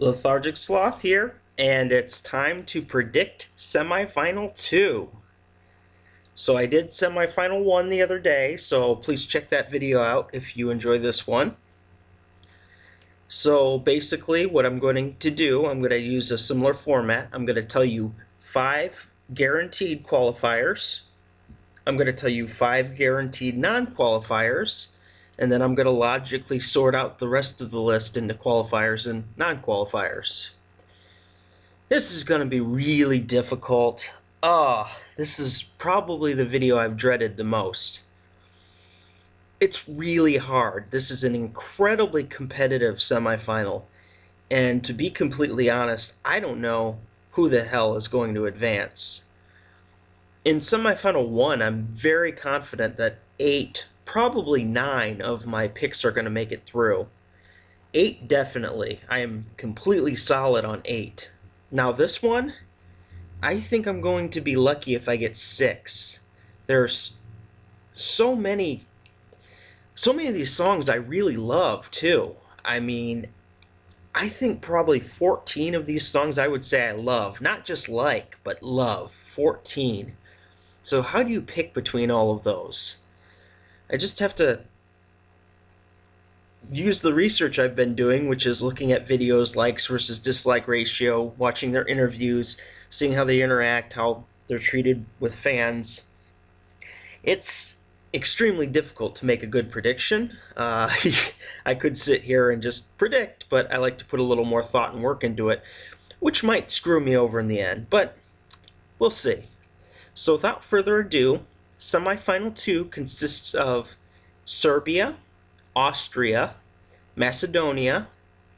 Lethargic Sloth here, and it's time to predict semifinal 2. So I did semifinal 1 the other day, so please check that video out if you enjoy this one. So basically what I'm going to do, I'm going to use a similar format. I'm going to tell you 5 guaranteed qualifiers. I'm going to tell you 5 guaranteed non-qualifiers, and then I'm going to logically sort out the rest of the list into qualifiers and non-qualifiers. This is going to be really difficult. This is probably the video I've dreaded the most. It's really hard. This is an incredibly competitive semifinal, and to be completely honest, I don't know who the hell is going to advance. In semifinal 1, I'm very confident that 8, probably 9 of my picks are going to make it through. 8 definitely. I am completely solid on 8. Now this one, I think I'm going to be lucky if I get 6. There's so many of these songs I really love too. I mean, I think probably 14 of these songs I would say I love. Not just like, but love. 14. So how do you pick between all of those? I just have to use the research I've been doing, which is looking at videos, likes versus dislike ratio, watching their interviews, seeing how they interact, how they're treated with fans. It's extremely difficult to make a good prediction. I could sit here and just predict, but I like to put a little more thought and work into it, which might screw me over in the end, but we'll see. So without further ado, semifinal 2 consists of Serbia, Austria, Macedonia,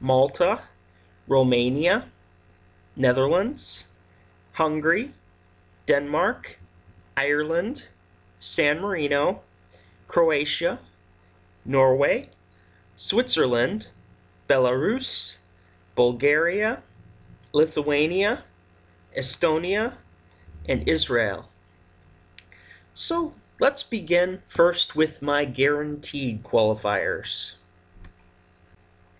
Malta, Romania, Netherlands, Hungary, Denmark, Ireland, San Marino, Croatia, Norway, Switzerland, Belarus, Bulgaria, Lithuania, Estonia, and Israel. So let's begin first with my guaranteed qualifiers.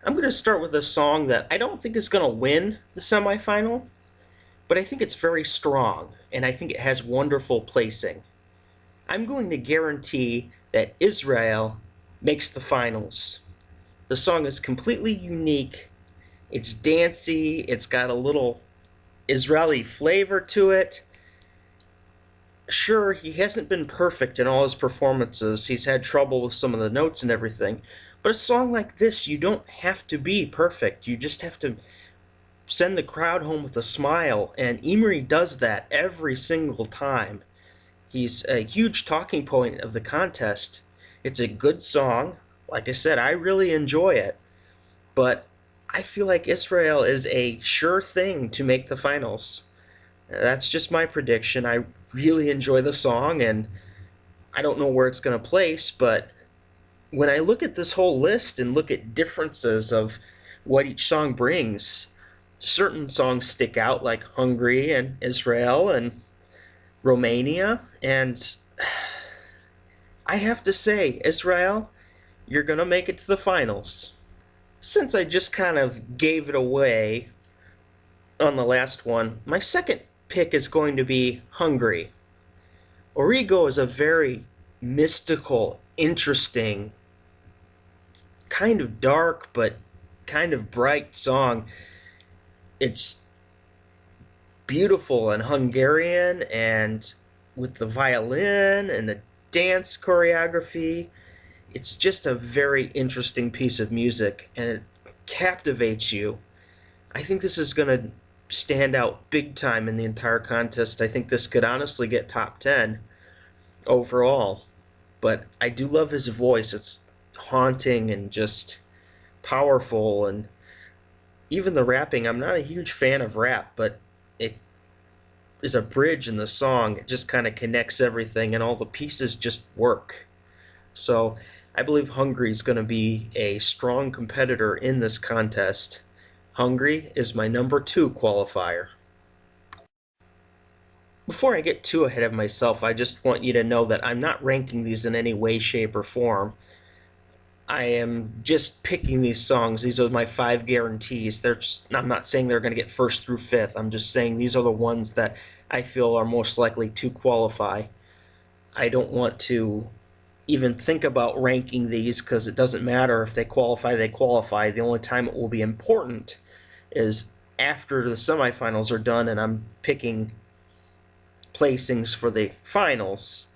I'm going to start with a song that I don't think is going to win the semifinal, but I think it's very strong, and I think it has wonderful placing. I'm going to guarantee that Israel makes the finals. The song is completely unique. It's dancey. It's got a little Israeli flavor to it. Sure, he hasn't been perfect in all his performances. He's had trouble with some of the notes and everything. But a song like this, you don't have to be perfect. You just have to send the crowd home with a smile. And Emery does that every single time. He's a huge talking point of the contest. It's a good song. Like I said, I really enjoy it. But I feel like Israel is a sure thing to make the finals. That's just my prediction. I really enjoy the song, and I don't know where it's going to place, but when I look at this whole list and look at differences of what each song brings, certain songs stick out, like Hungary and Israel and Romania, and I have to say, Israel, you're going to make it to the finals. Since I just kind of gave it away on the last one, my second pick is going to be Hungary. Origo is a very mystical, interesting, kind of dark but kind of bright song. It's beautiful and Hungarian, and with the violin and the dance choreography, it's just a very interesting piece of music, and it captivates you. I think this is going to stand out big time in the entire contest. I think this could honestly get top 10 overall. But I do love his voice. It's haunting and just powerful, and even the rapping. I'm not a huge fan of rap, but it is a bridge in the song. It just kind of connects everything, and all the pieces just work. So I believe Hungary is going to be a strong competitor in this contest. Hungary is my number 2 qualifier. Before I get too ahead of myself, I just want you to know that I'm not ranking these in any way, shape, or form. I am just picking these songs. These are my 5 guarantees. I'm not saying they're going to get first through fifth. I'm just saying these are the ones that I feel are most likely to qualify. I don't want to even think about ranking these because it doesn't matter if they qualify, they qualify. The only time it will be important is after the semifinals are done and I'm picking placings for the finals.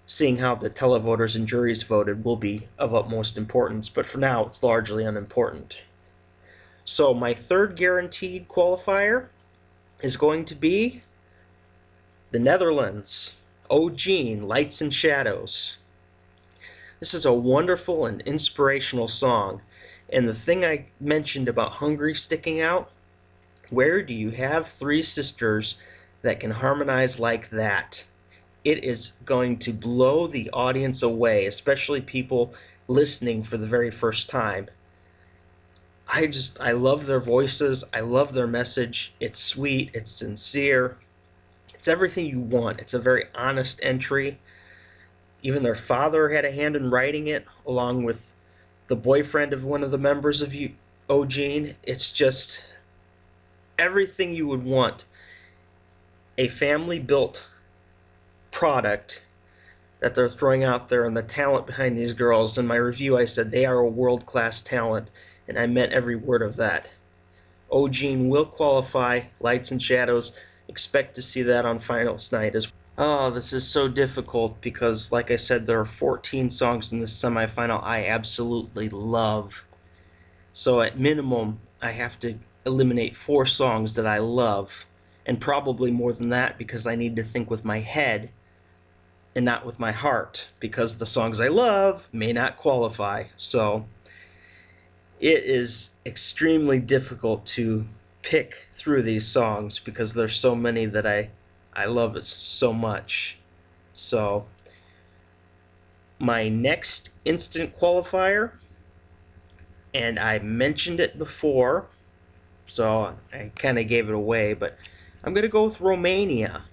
Seeing how the televoters and juries voted will be of utmost importance, but for now it's largely unimportant. So my third guaranteed qualifier is going to be the Netherlands. O Gene, Lights and Shadows. This is a wonderful and inspirational song, and the thing I mentioned about Hungary sticking out, where do you have three sisters that can harmonize like that? It is going to blow the audience away, especially people listening for the very first time. I love their voices. I love their message. It's sweet. It's sincere. It's everything you want. It's a very honest entry. Even their father had a hand in writing it, along with the boyfriend of one of the members of Eugene. It's just everything you would want. A family-built product that they're throwing out there, and the talent behind these girls. In my review I said they are a world-class talent, and I meant every word of that. Eugene will qualify. Lights and Shadows, expect to see that on finals night as well. Oh, this is so difficult because, like I said, there are 14 songs in this semifinal I absolutely love. So at minimum I have to eliminate 4 songs that I love, and probably more than that because I need to think with my head and not with my heart, because the songs I love may not qualify. So it is extremely difficult to pick through these songs because there's so many that I love it so much. So my next instant qualifier, and I mentioned it before, so I kind of gave it away, but I'm going to go with Romania.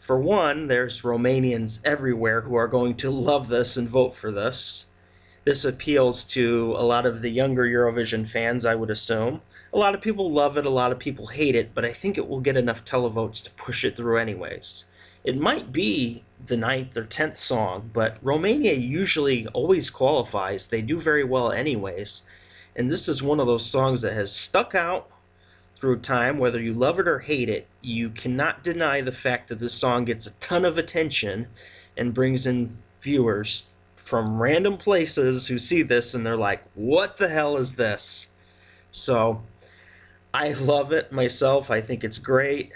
For one, there's Romanians everywhere who are going to love this and vote for this. This appeals to a lot of the younger Eurovision fans, I would assume. A lot of people love it, a lot of people hate it, but I think it will get enough televotes to push it through anyways. It might be the 9th or 10th song, but Romania usually always qualifies. They do very well anyways. And this is one of those songs that has stuck out through time, whether you love it or hate it. You cannot deny the fact that this song gets a ton of attention and brings in viewers from random places who see this and they're like, what the hell is this? So I love it myself. I think it's great.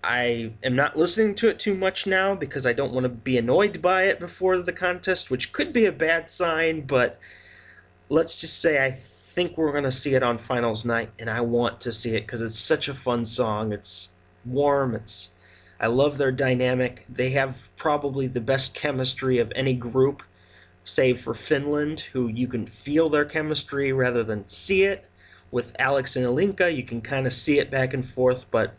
I am not listening to it too much now because I don't want to be annoyed by it before the contest, which could be a bad sign, but let's just say I think we're going to see it on finals night, and I want to see it because it's such a fun song. It's warm. I love their dynamic. They have probably the best chemistry of any group, save for Finland, who you can feel their chemistry rather than see it. With Alex and Alinka, you can kind of see it back and forth, but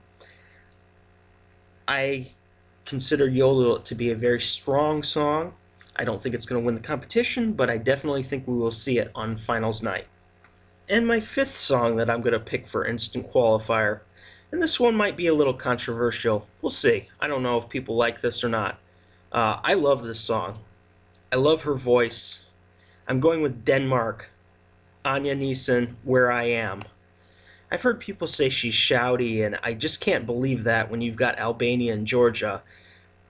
I consider Yodel to be a very strong song. I don't think it's going to win the competition, but I definitely think we will see it on finals night. And my 5th song that I'm going to pick for instant qualifier, and this one might be a little controversial. We'll see. I don't know if people like this or not. I love this song. I love her voice. I'm going with Denmark. Anja Nielsen, Where I Am. I've heard people say she's shouty, and I just can't believe that when you've got Albania and Georgia.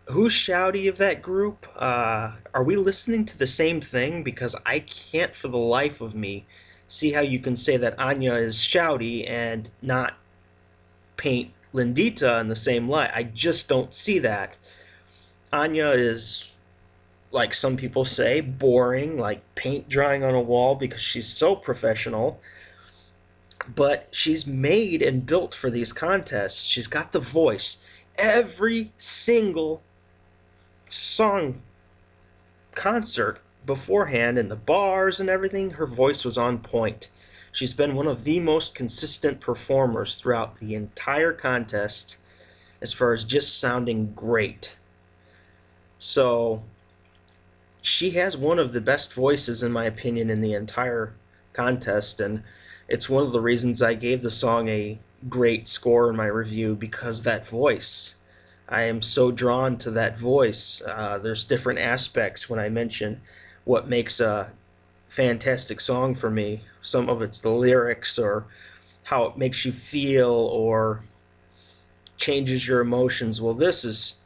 Who's shouty of that group? Are we listening to the same thing? Because I can't for the life of me see how you can say that Anja is shouty and not paint Lindita in the same light. I just don't see that. Anja is, like some people say, boring, like paint drying on a wall because she's so professional. But she's made and built for these contests. She's got the voice. Every single song concert beforehand in the bars and everything, her voice was on point. She's been one of the most consistent performers throughout the entire contest as far as just sounding great. So she has one of the best voices, in my opinion, in the entire contest, and it's one of the reasons I gave the song a great score in my review, because that voice. I am so drawn to that voice. There's different aspects when I mention what makes a fantastic song for me. Some of it's the lyrics, or how it makes you feel, or changes your emotions. Well, this is,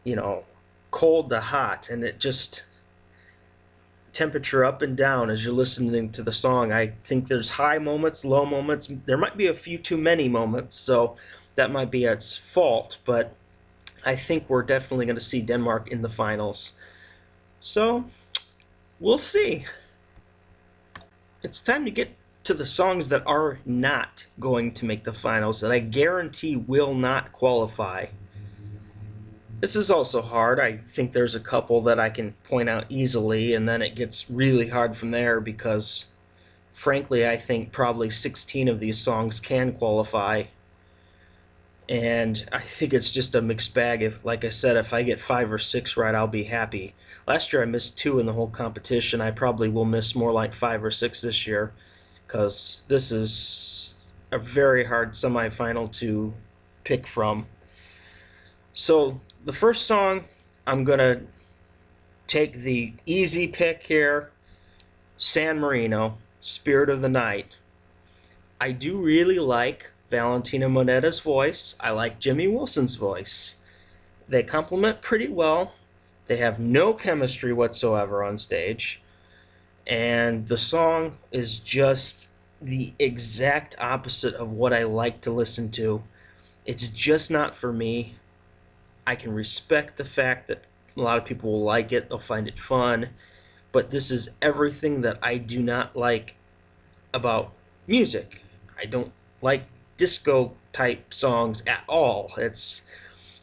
you know, cold to hot, and it just temperature up and down as you're listening to the song. I think there's high moments, low moments. There might be a few too many moments, so that might be its fault, but I think we're definitely going to see Denmark in the finals. So, we'll see. It's time to get to the songs that are not going to make the finals, that I guarantee will not qualify. This is also hard. I think there's a couple that I can point out easily, and then it gets really hard from there because, frankly, I think probably 16 of these songs can qualify. And I think it's just a mixed bag. If, like I said, if I get 5 or 6 right, I'll be happy. Last year I missed 2 in the whole competition. I probably will miss more like 5 or 6 this year, because this is a very hard semifinal to pick from. So the first song, I'm going to take the easy pick here, San Marino, Spirit of the Night. I do really like Valentina Monetta's voice. I like Jimmy Wilson's voice. They complement pretty well. They have no chemistry whatsoever on stage. And the song is just the exact opposite of what I like to listen to. It's just not for me. I can respect the fact that a lot of people will like it. They'll find it fun. But this is everything that I do not like about music. I don't like disco type songs at all. It's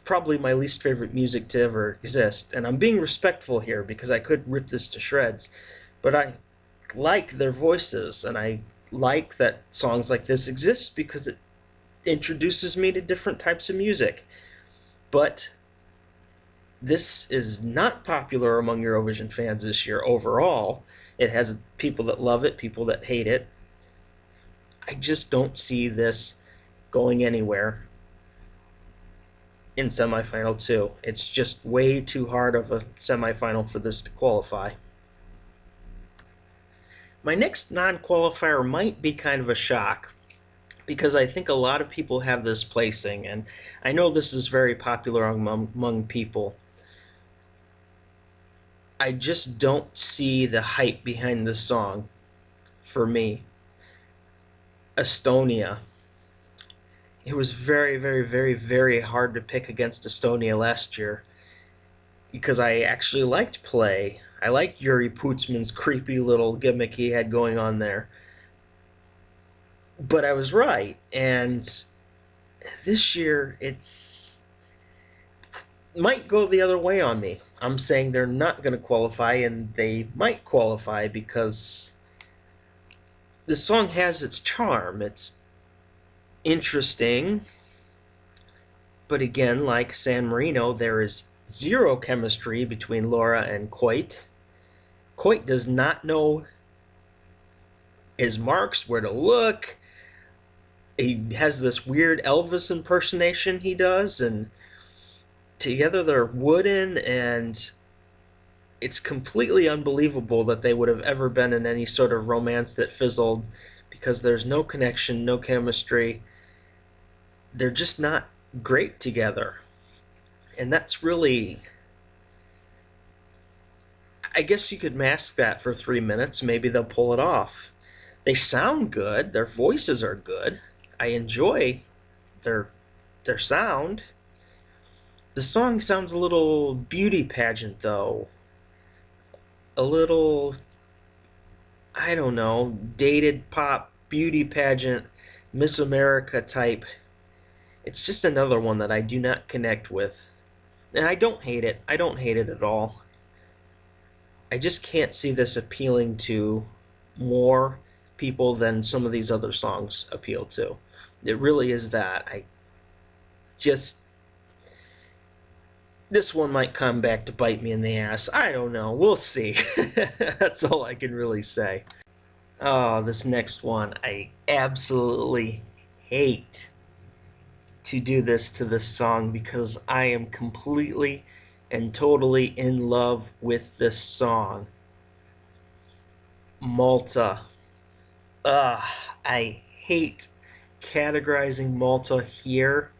probably my least favorite music to ever exist, and I'm being respectful here because I could rip this to shreds, but I like their voices, and I like that songs like this exist because it introduces me to different types of music. But this is not popular among Eurovision fans this year overall. It has people that love it, people that hate it. I just don't see this going anywhere in semifinal 2. It's just way too hard of a semifinal for this to qualify. My next non-qualifier might be kind of a shock, because I think a lot of people have this placing, and I know this is very popular among people. I just don't see the hype behind this song for me. Estonia. It was very, very, very, very hard to pick against Estonia last year, because I actually liked Play. I liked Yuri Putzman's creepy little gimmick he had going on there. But I was right, and this year it's might go the other way on me. I'm saying they're not going to qualify, and they might qualify because this song has its charm. It's interesting, but again, like San Marino, there is zero chemistry between Laura and Coit. Coit does not know his marks, where to look. He has this weird Elvis impersonation he does, and together they're wooden, and it's completely unbelievable that they would have ever been in any sort of romance that fizzled, because there's no connection, no chemistry. They're just not great together. And that's really, I guess you could mask that for 3 minutes. Maybe they'll pull it off. They sound good. Their voices are good. I enjoy their sound. The song sounds a little beauty pageant, though. A little, I don't know, dated pop beauty pageant, Miss America type. It's just another one that I do not connect with. And I don't hate it. I don't hate it at all. I just can't see this appealing to more people than some of these other songs appeal to. It really is that. I just, this one might come back to bite me in the ass. I don't know. We'll see. That's all I can really say. Oh, this next one. I absolutely hate to do this to this song because I am completely and totally in love with this song. Malta. Ugh, I hate categorizing Malta here.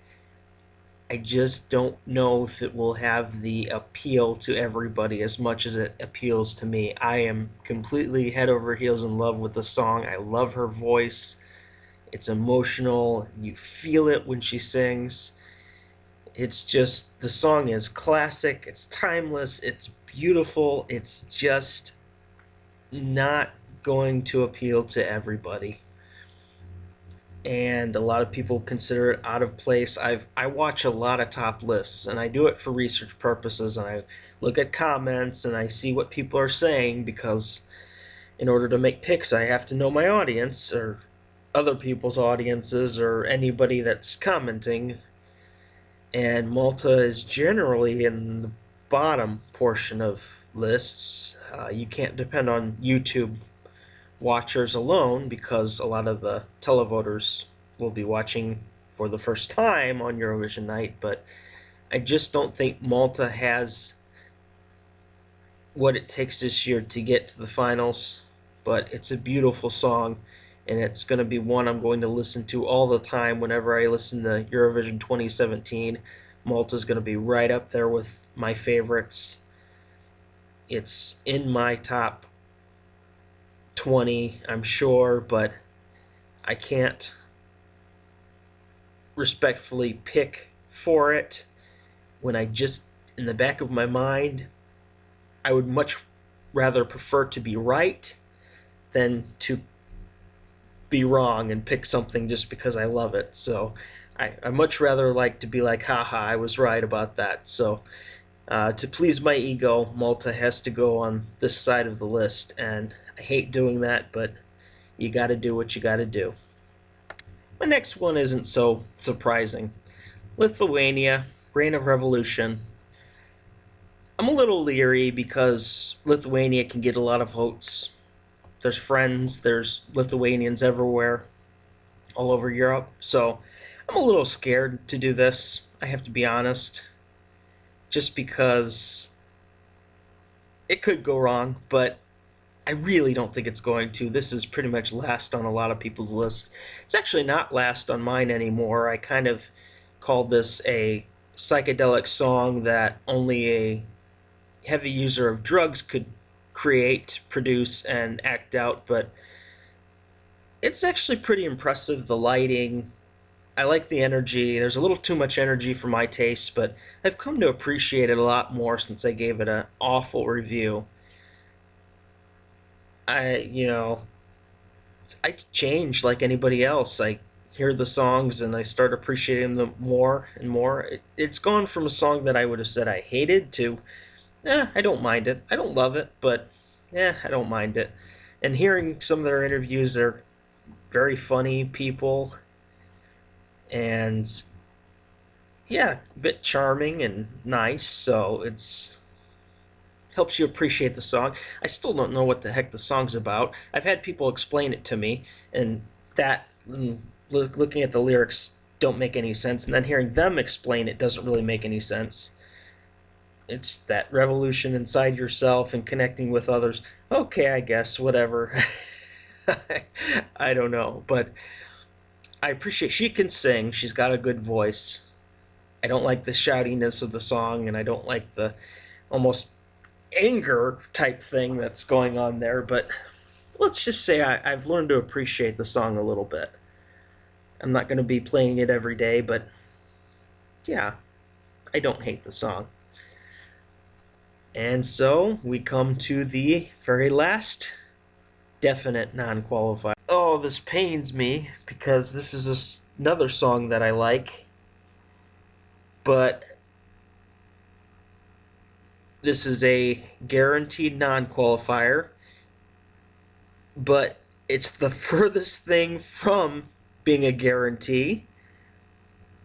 I just don't know if it will have the appeal to everybody as much as it appeals to me. I am completely head over heels in love with the song. I love her voice. It's emotional. You feel it when she sings. It's just, the song is classic. It's timeless. It's beautiful. It's just not going to appeal to everybody. And a lot of people consider it out of place. I watch a lot of top lists, and I do it for research purposes, and I look at comments and I see what people are saying, because in order to make picks I have to know my audience or other people's audiences or anybody that's commenting. And Malta is generally in the bottom portion of lists. You can't depend on YouTube watchers alone, because a lot of the televoters will be watching for the first time on Eurovision night, but I just don't think Malta has what it takes this year to get to the finals. But it's a beautiful song, and it's going to be one I'm going to listen to all the time whenever I listen to Eurovision 2017. Malta's going to be right up there with my favorites. It's in my top 20, I'm sure, but I can't respectfully pick for it when I just, in the back of my mind, I would much rather prefer to be right than to be wrong and pick something just because I love it. So I much rather like to be like, haha, I was right about that. So to please my ego, Malta has to go on this side of the list, and I hate doing that, but you gotta do what you gotta do. My next one isn't so surprising. Lithuania, Reign of Revolution. I'm a little leery because Lithuania can get a lot of votes. There's friends, there's Lithuanians everywhere, all over Europe, so I'm a little scared to do this, I have to be honest, just because it could go wrong, but I really don't think it's going to. This is pretty much last on a lot of people's lists. It's actually not last on mine anymore. I kind of called this a psychedelic song that only a heavy user of drugs could create, produce, and act out, but it's actually pretty impressive. The lighting, I like the energy. There's a little too much energy for my taste, but I've come to appreciate it a lot more since I gave it an awful review. I change like anybody else. I hear the songs and I start appreciating them more and more. It's gone from a song that I would have said I hated to, I don't mind it. I don't love it, but I don't mind it. And hearing some of their interviews, they're very funny people, and a bit charming and nice, so it's helps you appreciate the song. I still don't know what the heck the song's about. I've had people explain it to me, and that, looking at the lyrics, don't make any sense, and then hearing them explain it doesn't really make any sense. It's that revolution inside yourself and connecting with others. Okay, I guess, whatever. I don't know, but I appreciate she can sing. She's got a good voice. I don't like the shoutiness of the song, and I don't like the almost anger type thing that's going on there, but let's just say I've learned to appreciate the song a little bit. I'm not going to be playing it every day, but I don't hate the song. And so we come to the very last definite non-qualifier. Oh, this pains me because this is another song that I like, but this is a guaranteed non-qualifier, but it's the furthest thing from being a guarantee.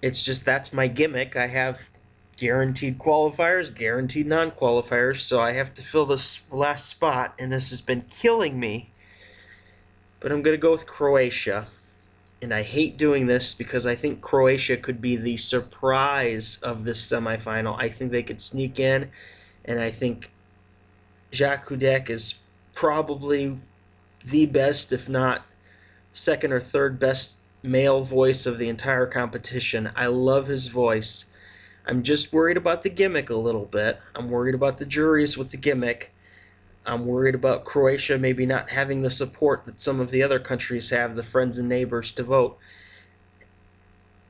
It's just, that's my gimmick. I have guaranteed qualifiers, guaranteed non-qualifiers, so I have to fill this last spot, and this has been killing me. But I'm going to go with Croatia. And I hate doing this because I think Croatia could be the surprise of this semifinal. I think they could sneak in, and I think Jacques Hudek is probably the best, if not second or third best male voice of the entire competition. I love his voice. I'm just worried about the gimmick a little bit. I'm worried about the juries with the gimmick. I'm worried about Croatia maybe not having the support that some of the other countries have, the friends and neighbors, to vote.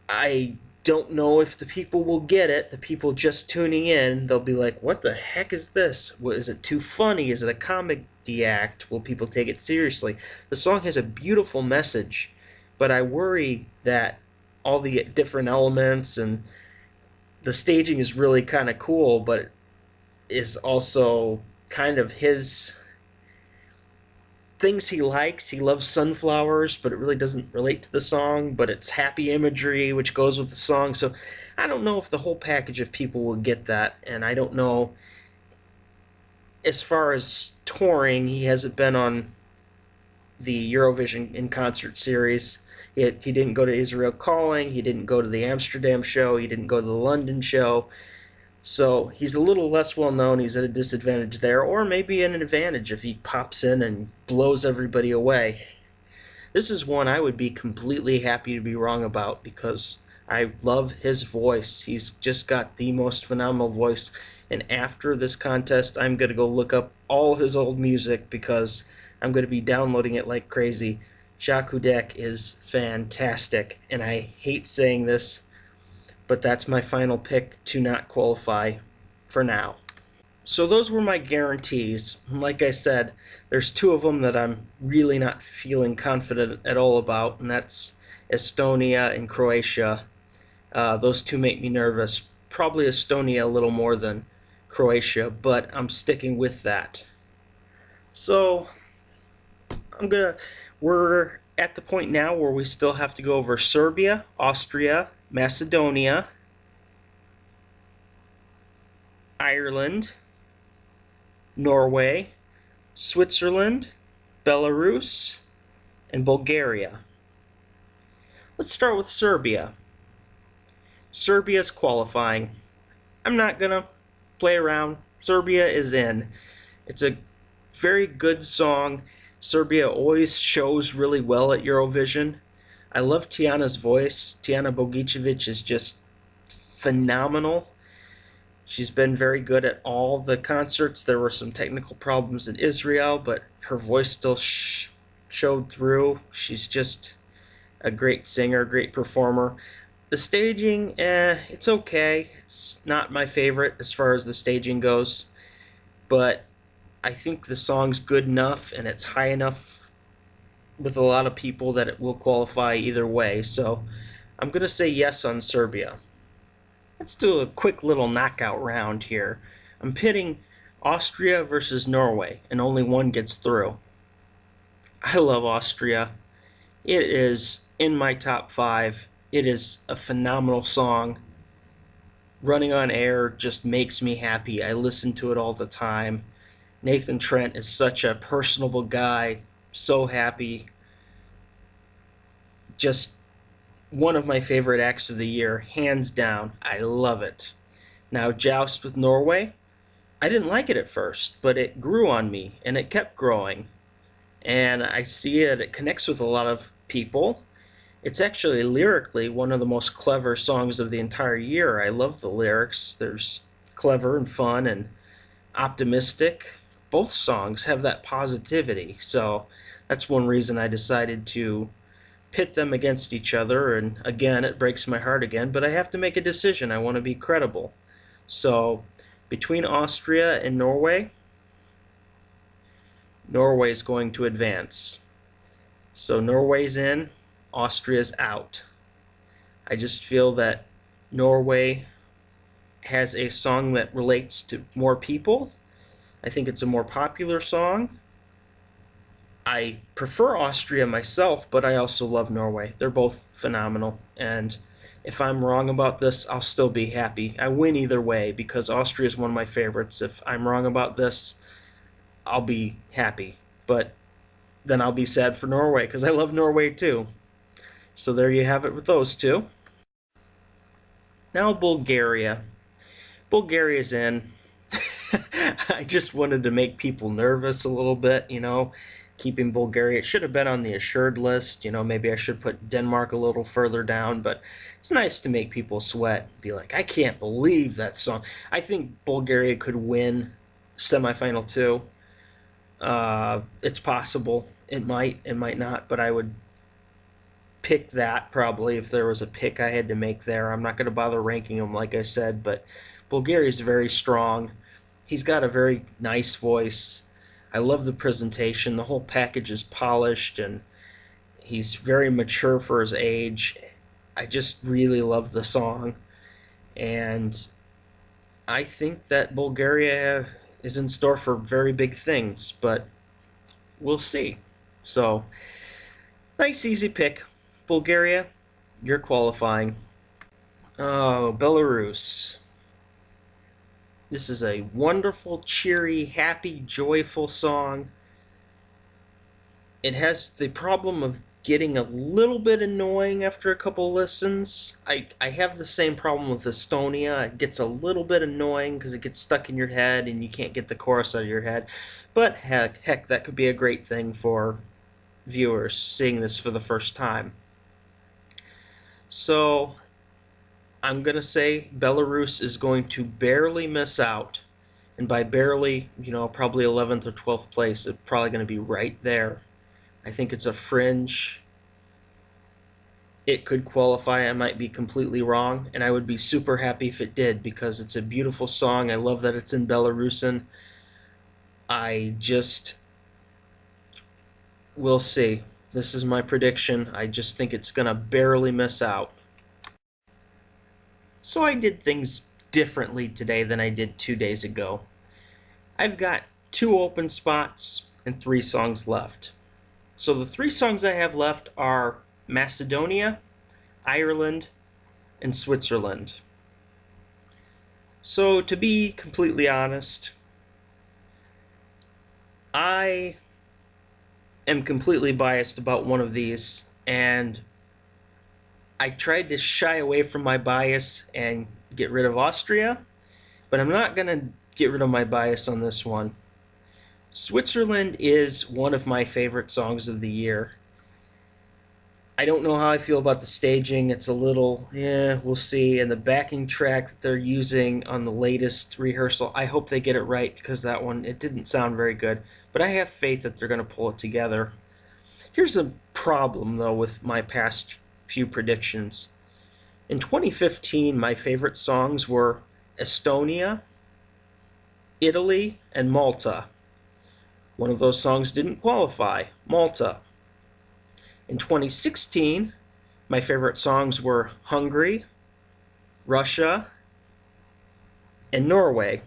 I don't know if the people will get it. The people just tuning in, they'll be like, what the heck is this? Is it too funny? Is it a comedy act? Will people take it seriously? The song has a beautiful message, but I worry that all the different elements and the staging is really kind of cool, but it is also kind of his things he likes. He loves sunflowers, but it really doesn't relate to the song, but it's happy imagery which goes with the song. So I don't know if the whole package of people will get that, and I don't know, as far as touring, he hasn't been on the Eurovision in Concert series. He didn't go to Israel Calling, he didn't go to the Amsterdam show, he didn't go to the London show. So he's a little less well known. He's at a disadvantage there, or maybe an advantage if he pops in and blows everybody away. This is one I would be completely happy to be wrong about because I love his voice. He's just got the most phenomenal voice. And after this contest, I'm going to go look up all his old music because I'm going to be downloading it like crazy. Jacques Hudek is fantastic, and I hate saying this, but that's my final pick to not qualify for now. So those were my guarantees. Like I said, there's two of them that I'm really not feeling confident at all about, and that's Estonia and Croatia. Those two make me nervous. Probably Estonia a little more than Croatia, but I'm sticking with that. So we're at the point now where we still have to go over Serbia, Austria, Macedonia, Ireland, Norway, Switzerland, Belarus, and Bulgaria. Let's start with Serbia. Serbia's qualifying. I'm not going to play around. Serbia is in. It's a very good song. Serbia always shows really well at Eurovision. I love Tijana's voice. Tijana Bogicevic is just phenomenal. She's been very good at all the concerts. There were some technical problems in Israel, but her voice still showed through. She's just a great singer, great performer. The staging, it's okay. It's not my favorite as far as the staging goes, but I think the song's good enough and it's high enough with a lot of people that it will qualify either way. So I'm going to say yes on Serbia. Let's do a quick little knockout round here. I'm pitting Austria versus Norway, and only one gets through. I love Austria. It is in my top 5. It is a phenomenal song. Running on Air just makes me happy. I listen to it all the time. Nathan Trent is such a personable guy, so happy. Just one of my favorite acts of the year, hands down. I love it. Now, Joust with Norway, I didn't like it at first, but it grew on me, and it kept growing. And I see it connects with a lot of people. It's actually lyrically one of the most clever songs of the entire year. I love the lyrics. There's clever and fun and optimistic. Both songs have that positivity, so that's one reason I decided to pit them against each other. And again, it breaks my heart again, but I have to make a decision. I want to be credible. So between Austria and Norway, Norway's going to advance. So Norway's in, Austria's out. I just feel that Norway has a song that relates to more people. I think it's a more popular song. I prefer Austria myself, but I also love Norway. They're both phenomenal, and If I'm wrong about this, I'll still be happy. I win either way because Austria is one of my favorites. If I'm wrong about this, I'll be happy. But then I'll be sad for Norway because I love Norway too. So there you have it with those two. Now Bulgaria. Bulgaria's in. I just wanted to make people nervous a little bit, keeping Bulgaria. It should have been on the assured list. Maybe I should put Denmark a little further down, but it's nice to make people sweat. Be like, I can't believe that song. I think Bulgaria could win semifinal two. It's possible. It might not, but I would pick that probably if there was a pick I had to make there. I'm not going to bother ranking them, like I said, but Bulgaria's very strong. He's got a very nice voice. I love the presentation. The whole package is polished, and he's very mature for his age. I just really love the song, and I think that Bulgaria is in store for very big things, but we'll see. So, nice easy pick. Bulgaria, you're qualifying. Oh, Belarus. This is a wonderful, cheery, happy, joyful song. It has the problem of getting a little bit annoying after a couple listens. I have the same problem with Estonia. It gets a little bit annoying because it gets stuck in your head and you can't get the chorus out of your head. But heck, that could be a great thing for viewers seeing this for the first time. So I'm going to say Belarus is going to barely miss out. And by barely, probably 11th or 12th place. It's probably going to be right there. I think it's a fringe. It could qualify. I might be completely wrong. And I would be super happy if it did because it's a beautiful song. I love that it's in Belarusian. We'll see. This is my prediction. I just think it's going to barely miss out. So I did things differently today than I did 2 days ago. I've got 2 open spots and 3 songs left. So the 3 songs I have left are Macedonia, Ireland, and Switzerland. So to be completely honest, I am completely biased about one of these, and I tried to shy away from my bias and get rid of Austria, but I'm not going to get rid of my bias on this one. Switzerland is one of my favorite songs of the year. I don't know how I feel about the staging. It's a little, we'll see. And the backing track that they're using on the latest rehearsal, I hope they get it right because that one, it didn't sound very good. But I have faith that they're going to pull it together. Here's a problem, though, with my past few predictions. In 2015, my favorite songs were Estonia, Italy, and Malta. One of those songs didn't qualify, Malta. In 2016, my favorite songs were Hungary, Russia, and Norway.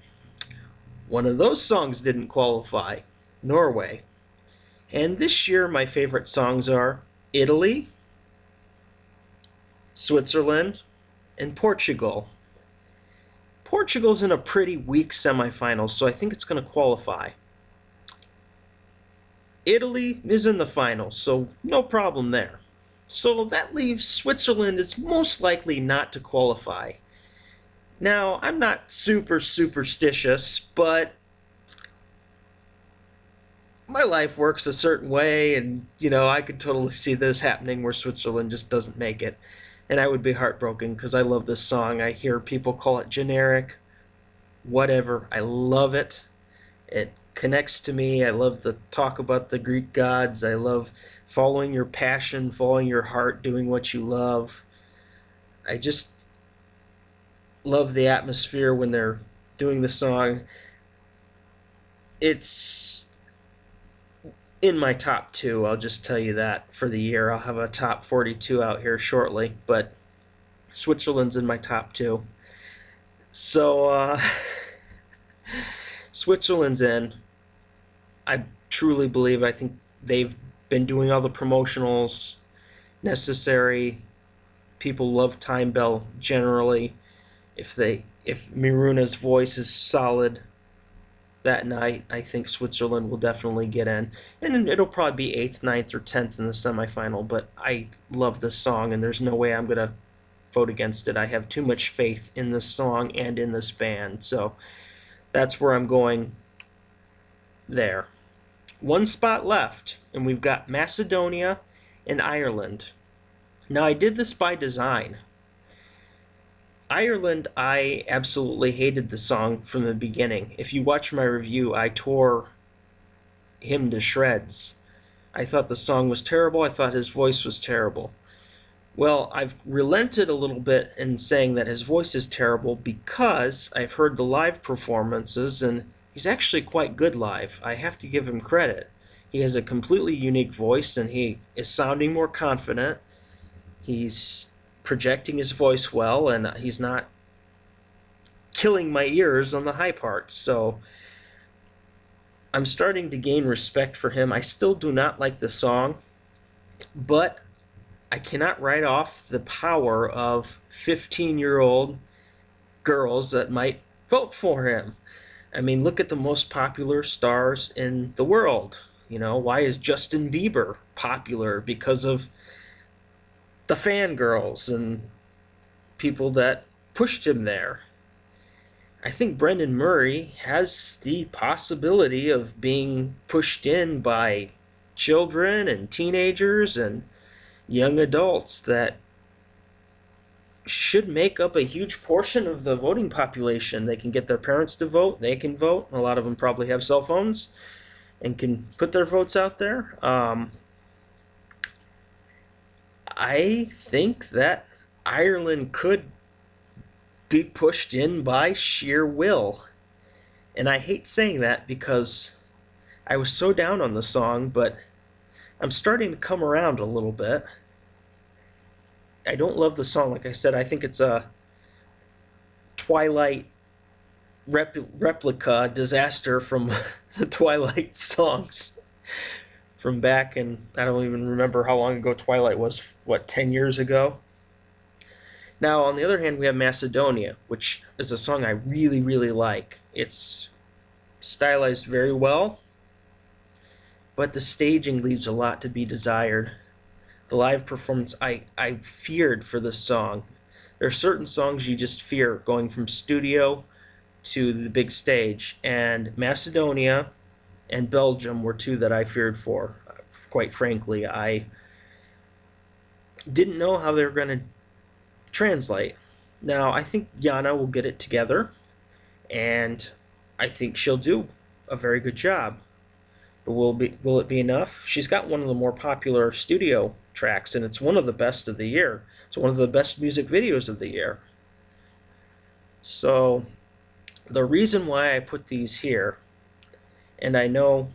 One of those songs didn't qualify, Norway. And this year, my favorite songs are Italy, Switzerland, and Portugal. Portugal's in a pretty weak semifinal, so I think it's going to qualify. Italy is in the final, so no problem there. So that leaves Switzerland is most likely not to qualify. Now, I'm not super superstitious, but my life works a certain way, and, I could totally see this happening where Switzerland just doesn't make it. And I would be heartbroken because I love this song. I hear people call it generic, whatever. I love it. It connects to me. I love the talk about the Greek gods. I love following your passion, following your heart, doing what you love. I just love the atmosphere when they're doing the song. It's in my top 2, I'll just tell you that, for the year. I'll have a top 42 out here shortly, but Switzerland's in my top 2. So, Switzerland's in. I truly believe, I think they've been doing all the promotionals necessary. people love Time Bell generally. If Miruna's voice is solid that night, I think Switzerland will definitely get in. And it'll probably be 8th, ninth, or 10th in the semifinal, but I love this song, and there's no way I'm going to vote against it. I have too much faith in this song and in this band, so that's where I'm going there. One spot left, and we've got Macedonia and Ireland. Now, I did this by design. Ireland, I absolutely hated the song from the beginning. If you watch my review, I tore him to shreds. I thought the song was terrible. I thought his voice was terrible. Well, I've relented a little bit in saying that his voice is terrible because I've heard the live performances, and he's actually quite good live. I have to give him credit. He has a completely unique voice, and he is sounding more confident. He's projecting his voice well, and he's not killing my ears on the high parts. So I'm starting to gain respect for him. I still do not like the song, but I cannot write off the power of 15-year-old girls that might vote for him. I mean, look at the most popular stars in the world. You know, why is Justin Bieber popular? Because of the fangirls and people that pushed him there. I think Brendan Murray has the possibility of being pushed in by children and teenagers and young adults that should make up a huge portion of the voting population. They can get their parents to vote. They can vote. A lot of them probably have cell phones and can put their votes out there. I think that Ireland could be pushed in by sheer will. And I hate saying that because I was so down on the song, but I'm starting to come around a little bit. I don't love the song. Like I said, I think it's a Twilight replica disaster from the Twilight songs from back in, I don't even remember how long ago Twilight was, what, 10 years ago? Now, on the other hand, we have Macedonia, which is a song I really, really like. It's stylized very well, but the staging leaves a lot to be desired. The live performance, I feared for this song. There are certain songs you just fear going from studio to the big stage, and Macedonia and Belgium were two that I feared for. Quite frankly, I didn't know how they were going to translate. Now, I think Yana will get it together, and I think she'll do a very good job. But will it be enough? She's got one of the more popular studio tracks, and it's one of the best of the year. It's one of the best music videos of the year. So, the reason why I put these here, and I know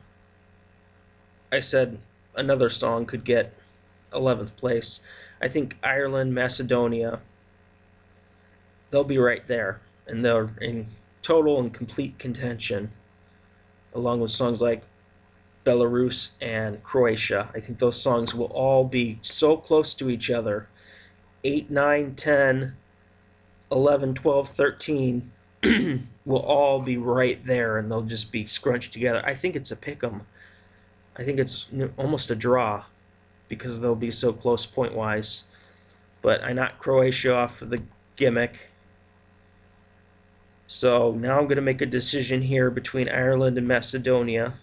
I said another song could get 11th place. I think Ireland, Macedonia, they'll be right there, and they're in total and complete contention, along with songs like Belarus and Croatia. I think those songs will all be so close to each other. 8, 9, 10, 11, 12, 13 will all be right there, and they'll just be scrunched together. I think it's a pick'em. I think it's almost a draw because they'll be so close point-wise. But I knocked Croatia off of the gimmick. So now I'm going to make a decision here between Ireland and Macedonia.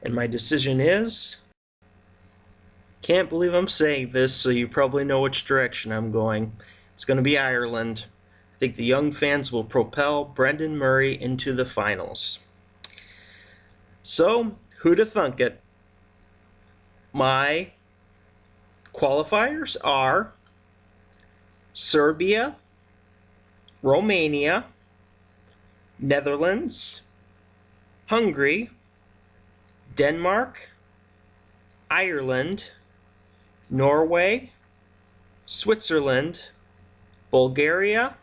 And my decision is... Can't believe I'm saying this, so you probably know which direction I'm going. It's going to be Ireland. I think the young fans will propel Brendan Murray into the finals. So, who'da thunk it? My qualifiers are Serbia, Romania, Netherlands, Hungary, Denmark, Ireland, Norway, Switzerland, Bulgaria,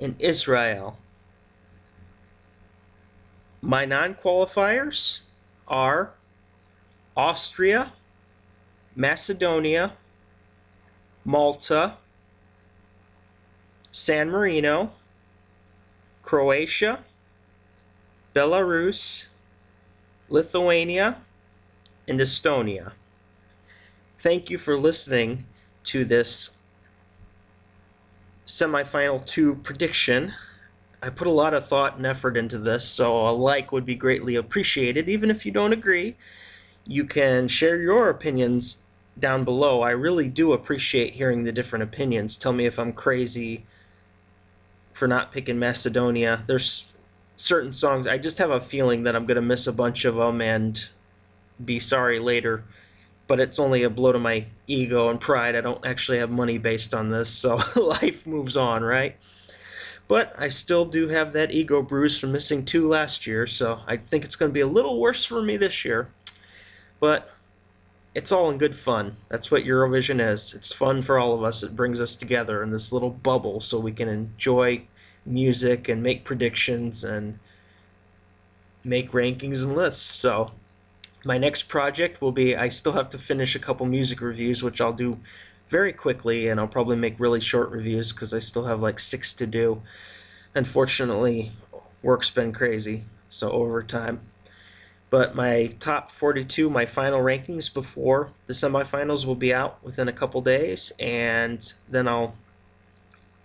and Israel. My non-qualifiers are Austria, Macedonia, Malta, San Marino, Croatia, Belarus, Lithuania, and Estonia. Thank you for listening to this semifinal 2 prediction. I put a lot of thought and effort into this, so a like would be greatly appreciated. Even if you don't agree, you can share your opinions down below. I really do appreciate hearing the different opinions. Tell me if I'm crazy for not picking Macedonia. There's certain songs, I just have a feeling that I'm going to miss a bunch of them and be sorry later. But it's only a blow to my ego and pride. I don't actually have money based on this, so life moves on, right? But I still do have that ego bruise from missing 2 last year, so I think it's going to be a little worse for me this year. But it's all in good fun. That's what Eurovision is. It's fun for all of us. It brings us together in this little bubble so we can enjoy music and make predictions and make rankings and lists. So my next project will be, I still have to finish a couple music reviews, which I'll do very quickly, and I'll probably make really short reviews because I still have like 6 to do. Unfortunately, work's been crazy, so overtime. But my top 42, my final rankings before the semifinals will be out within a couple days, and then I'll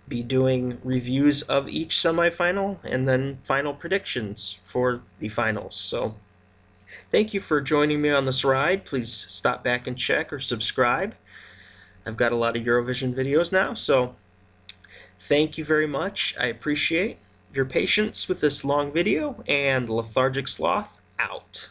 be doing reviews of each semifinal and then final predictions for the finals. So thank you for joining me on this ride. Please stop back and check or subscribe. I've got a lot of Eurovision videos now, so thank you very much. I appreciate your patience with this long video, and Lethargic Sloth out.